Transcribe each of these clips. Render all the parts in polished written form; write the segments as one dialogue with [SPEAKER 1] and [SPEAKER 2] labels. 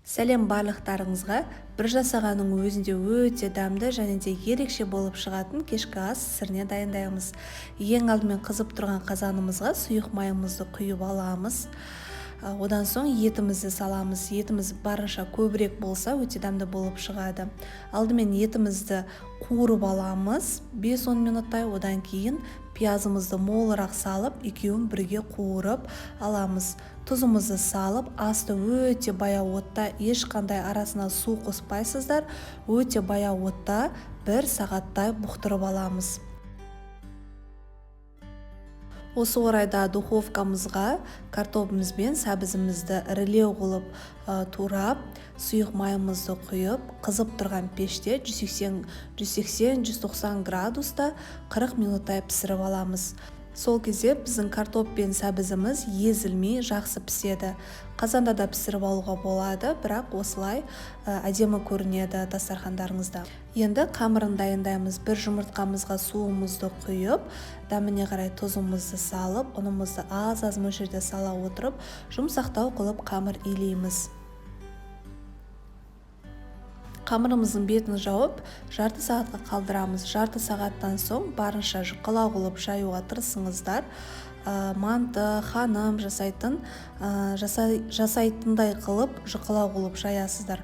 [SPEAKER 1] Сәлем барлықтарыңызға. Бір жасағаның өзінде өте дәмді және де ерекше болып шығатын кешкі ас сірне дайындаймыз. Ең алдымен қызып тұрған қазанымызға сұйық майымызды құйып аламыз. Одан соң етімізді саламыз. Етіміз барынша көбірек болса өте дәмді болып шығады. Алдымен етімізді қуырып аламыз 5-10 минуттай. Одан кейін пиязымызды молырақ салып, екеуін бірге қуырып аламыз. Тұзымызды салып, асты өте баяу отта, ешқандай арасына су қоспайсыздар. Өте баяу отта 1 сағаттай бұқтырып аламыз. Осы орайда духовкамызға картопымыз бен сәбізімізді ірілеу қылып турап, сұйық майымызды құйып, қызып тұрған пеште 180-190 градуста 40 минуттай пісіріп аламыз. Сол кезде біздің картоп пен сәбізіміз езілмей жақсы піседі. Қазанда да пісіріп алуға болады, бірақ осылай әдемі көрінеді дастархандарыңызда. Енді қамырын дайындаймыз. Бір жұмыртқамызға суымызды құйып, дәміне қарай тұзымызды салып, ұнымызды аз мөлшерде сала отырып, жұмсақтау қылып қамыр илейміз. Қамырымыздың бетін жауып, жарты сағатқа қалдырамыз. Жарты сағаттан соң барынша жұқалау қылып жаюға тырысыңыздар. Манты, ханым жасайтындай қылып жұқалау қылып жаясыздар.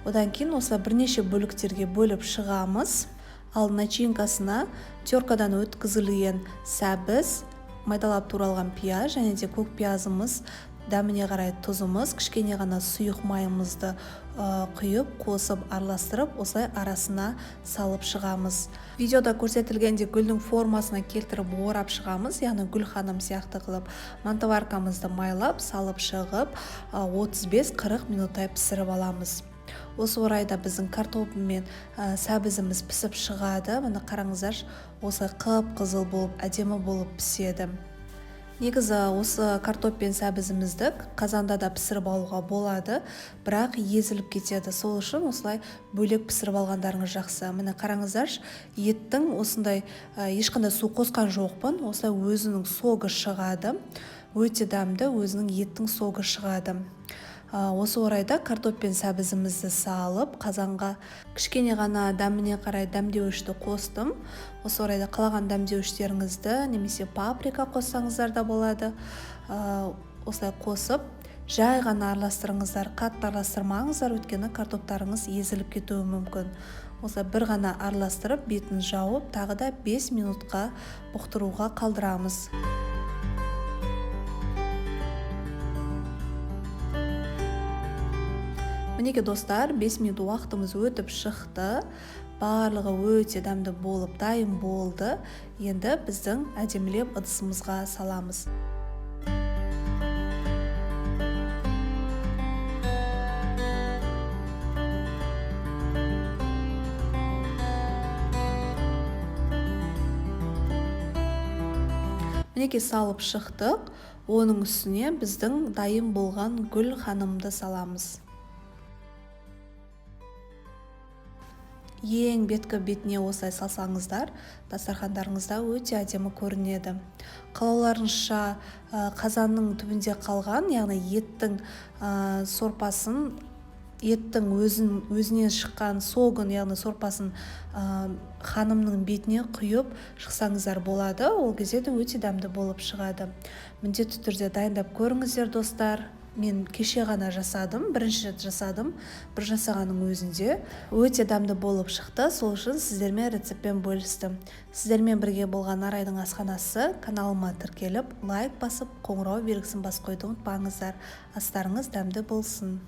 [SPEAKER 1] Одан кейін осылай бірнеше бөліктерге бөліп шығамыз. Ал начинкасына теркадан өткізілген сәбіз, майдалап туралған пияз және де көк пиязымыз, дәміне қарай тұзымыз, кішкене ғана сұйық майымызды құйып, қосып, араластырып, осылай арасына салып шығамыз. Видеода көрсетілгенде гүлдің формасына келтіріп орап шығамыз, яғни гүл ханым сияқты қылып. Мантываркамызды майлап, салып шығып, 35-40 минуттай пісіріп аламыз. Осы орайда біздің картопы мен сәбізіміз пісіп шығады. Міне қараңыздар, осылай қып-қызыл болып, әдемі болып піседі. Негізі осы картоп пен сәбізімізді қазанда да пісіріп алуға болады, бірақ езіліп кетеді. Сол үшін осылай бөлек пісіріп алғандарыңыз жақсы. Міне қараңыздар, еттің осындай ешқандай су қосқан жоқпын. Осылай өзінің согы шығады. Өте дәмді өзінің еттің согы шығады. Осы орайда картоп пен сәбізімізді салып, қазанға кішкене ғана дәміне қарай дәмдеуішті қостым. Осы орайда қалаған дәмдеуіштеріңізді немесе паприка қоссаңыздар да болады. Осылай қосып, жай ғана араластырыңыздар, қатты араластырмаңыздар, өйткені картоптарыңыз езіліп кетуі мүмкін. Осылай бір ғана араластырып, бетін жауып, тағы да 5 минутқа бұқтыруға қалдырамыз. Мінеке достар, 5 минут уақытымыз өтіп шықты. Барлығы өте дәмді болып, дайын болды. Енді біздің әдемілеп ыдысымызға саламыз. Мінеке салып шықтық. Оның үстіне біздің дайын болған гүл ханымды саламыз. Ең беткі бетіне осылай салсаңыздар, дастархандарыңызда өте әдемі көрінеді. Қалауларыңызша қазанның түбінде қалған, яғни еттің сорпасын, еттің өзінен шыққан согын, яғни сорпасын ханымның бетіне құйып шықсаңыздар болады. Ол кезде де өте дәмді болып шығады. Міндетті түрде дайындап көріңіздер достар. Мен кеше ғана жасадым, бірінші рет жасадым. Бір жасағаның өзінде өте дәмді болып шықты. Сол үшін сіздермен рецептпен бөлістім. Сіздермен бірге болған Арайдың асханасы каналыма тіркеліп, лайк басып, қоңырау белгісін басып қойды ұмытпаңыздар. Астарыңыз дәмді болсын.